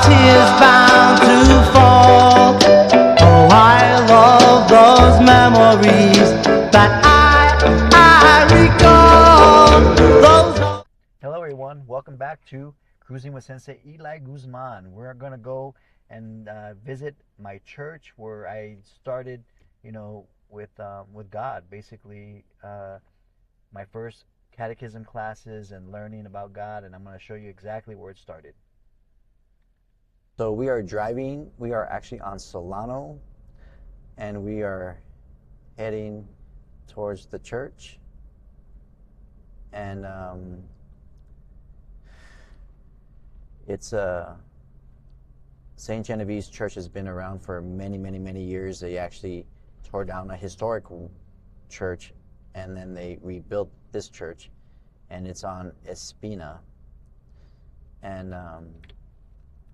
tears bound to fall. Oh, I love those memories that I recall. Hello everyone, welcome back to Cruising with Sensei Eli Guzman. We're going to go and visit my church where I started, with God. Basically, my first catechism classes and learning about God, and I'm going to show you exactly where it started. So we are actually on Solano, and we are heading towards the church. And it's St. Genevieve's Church has been around for many, many, many years. They actually tore down a historic church, and then they rebuilt this church, and it's on Espina. And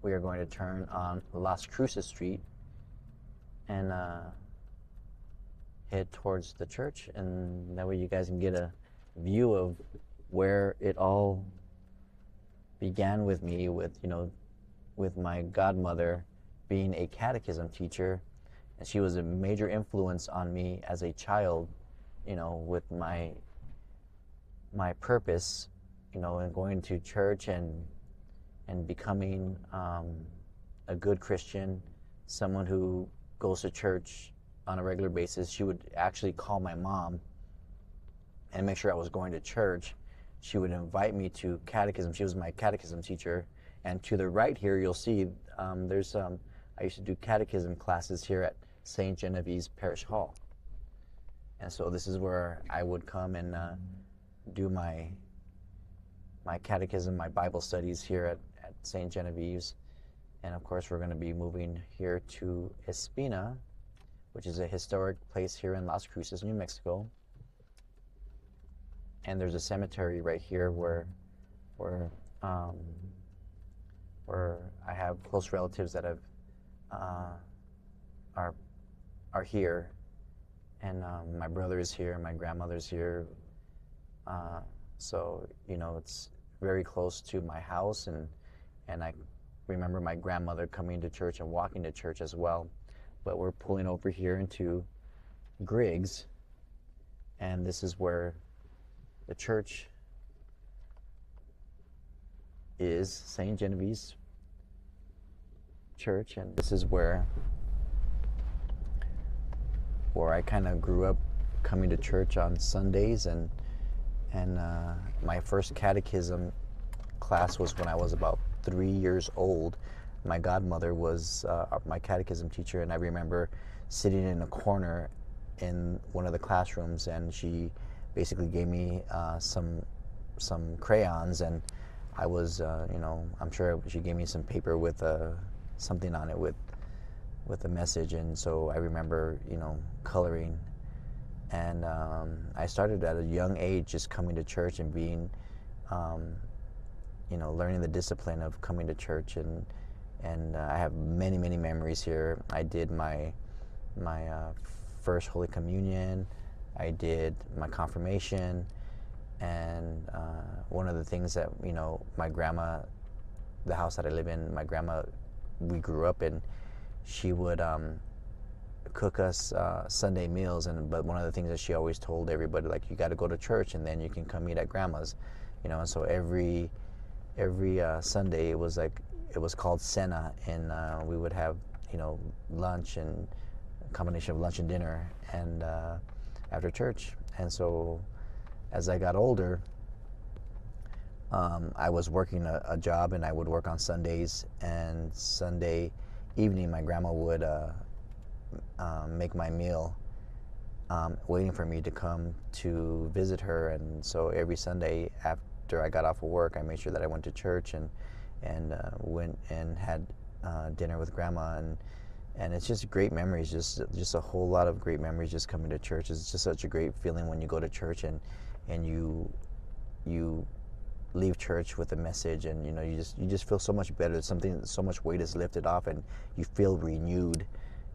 we are going to turn on Las Cruces Street and head towards the church, and that way you guys can get a view of where it all began with me, with my godmother being a catechism teacher, and she was a major influence on me as a child, with my purpose, and going to church and becoming a good Christian, someone who goes to church on a regular basis. She would actually call my mom and make sure I was going to church. She would invite me to catechism. She was my catechism teacher. And to the right here, you'll see I used to do catechism classes here at St. Genevieve's Parish Hall. And so this is where I would come and do my catechism, my Bible studies here at St. Genevieve's. And of course, we're going to be moving here to Espina, which is a historic place here in Las Cruces, New Mexico. And there's a cemetery right here where I have close relatives that are here, and my brother is here, my grandmother's here. So it's very close to my house, and I remember my grandmother coming to church and walking to church as well. But we're pulling over here into Griggs, and this is where the church is, St. Genevieve's Church, and this is where I kind of grew up coming to church on Sundays, and my first catechism class was when I was about 3 years old. My godmother was my catechism teacher, and I remember sitting in a corner in one of the classrooms, and she basically gave me some crayons, and I was, I'm sure she gave me some paper with something on it with a message, and so I remember, coloring. And I started at a young age just coming to church and being, learning the discipline of coming to church, and I have many, many memories here. I did my first Holy Communion. I did my confirmation, and one of the things that, my grandma, the house that I live in, my grandma, we grew up in, she would cook us Sunday meals, but one of the things that she always told everybody, like, you got to go to church and then you can come eat at grandma's, and so every Sunday it was called cena, and we would have, lunch, and a combination of lunch and dinner, and after church. And so as I got older, I was working a job, and I would work on Sundays, and Sunday evening my grandma would make my meal, waiting for me to come to visit her. And so every Sunday after I got off of work, I made sure that I went to church and went and had dinner with grandma, and it's just great memories, just a whole lot of great memories just coming to church. It's just such a great feeling when you go to church and you leave church with a message, and you just feel so much better. So much weight is lifted off, and you feel renewed.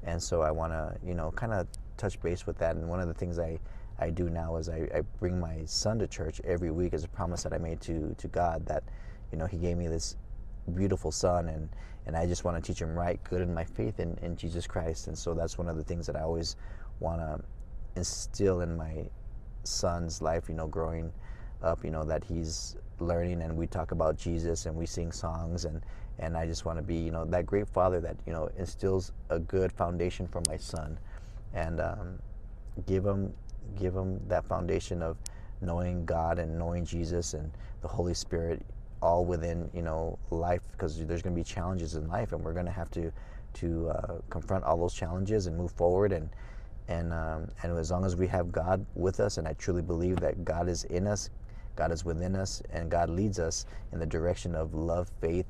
And so I want to kind of touch base with that. And one of the things I do now is I bring my son to church every week as a promise that I made to God, that He gave me this beautiful son, and I just want to teach him right, good, in my faith in Jesus Christ. And so that's one of the things that I always want to instill in my son's life, growing up, that he's learning, and we talk about Jesus and we sing songs, and I just want to be, that great father that, instills a good foundation for my son, and give him that foundation of knowing God and knowing Jesus and the Holy Spirit all within, life, because there's going to be challenges in life, and we're going to have to confront all those challenges and move forward, and as long as we have God with us, and I truly believe that God is in us, God is within us, and God leads us in the direction of love, faith,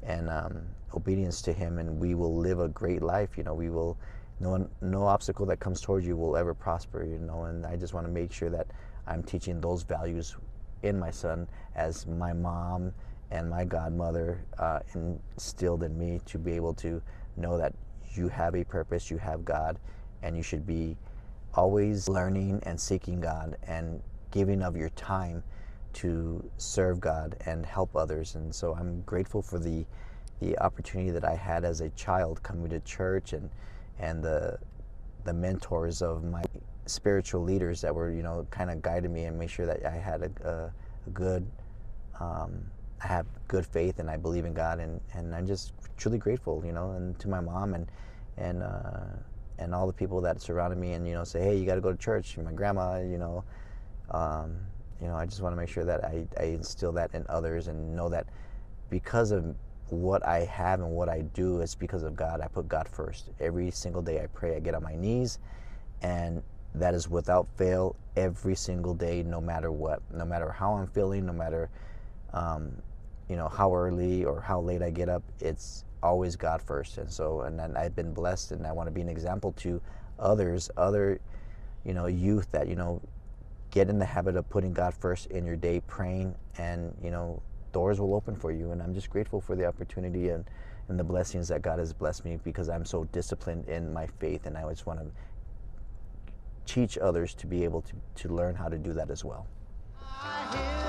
and obedience to Him, and we will live a great life. We will, no obstacle that comes towards you will ever prosper. And I just want to make sure that I'm teaching those values in my son, as my mom and my godmother instilled in me, to be able to know that you have a purpose, you have God, and you should be always learning and seeking God and giving of your time to serve God and help others. And so I'm grateful for the opportunity that I had as a child coming to church, and the mentors of my spiritual leaders that were, kind of guided me and made sure that I had a good, I have good faith, and I believe in God, and I'm just truly grateful, and to my mom and all the people that surrounded me, and say, hey, you got to go to church. And my grandma, I just want to make sure that I instill that in others, and know that because of what I have and what I do, it's because of God. I put God first. Every single day I pray, I get on my knees, and that is without fail every single day, no matter what, no matter how I'm feeling, no matter how early or how late I get up, it's always God first. And so, and then I've been blessed, and I want to be an example to other youth that, get in the habit of putting God first in your day, praying, and doors will open for you. And I'm just grateful for the opportunity and the blessings that God has blessed me, because I'm so disciplined in my faith, and I just want to teach others to be able to learn how to do that as well. I hear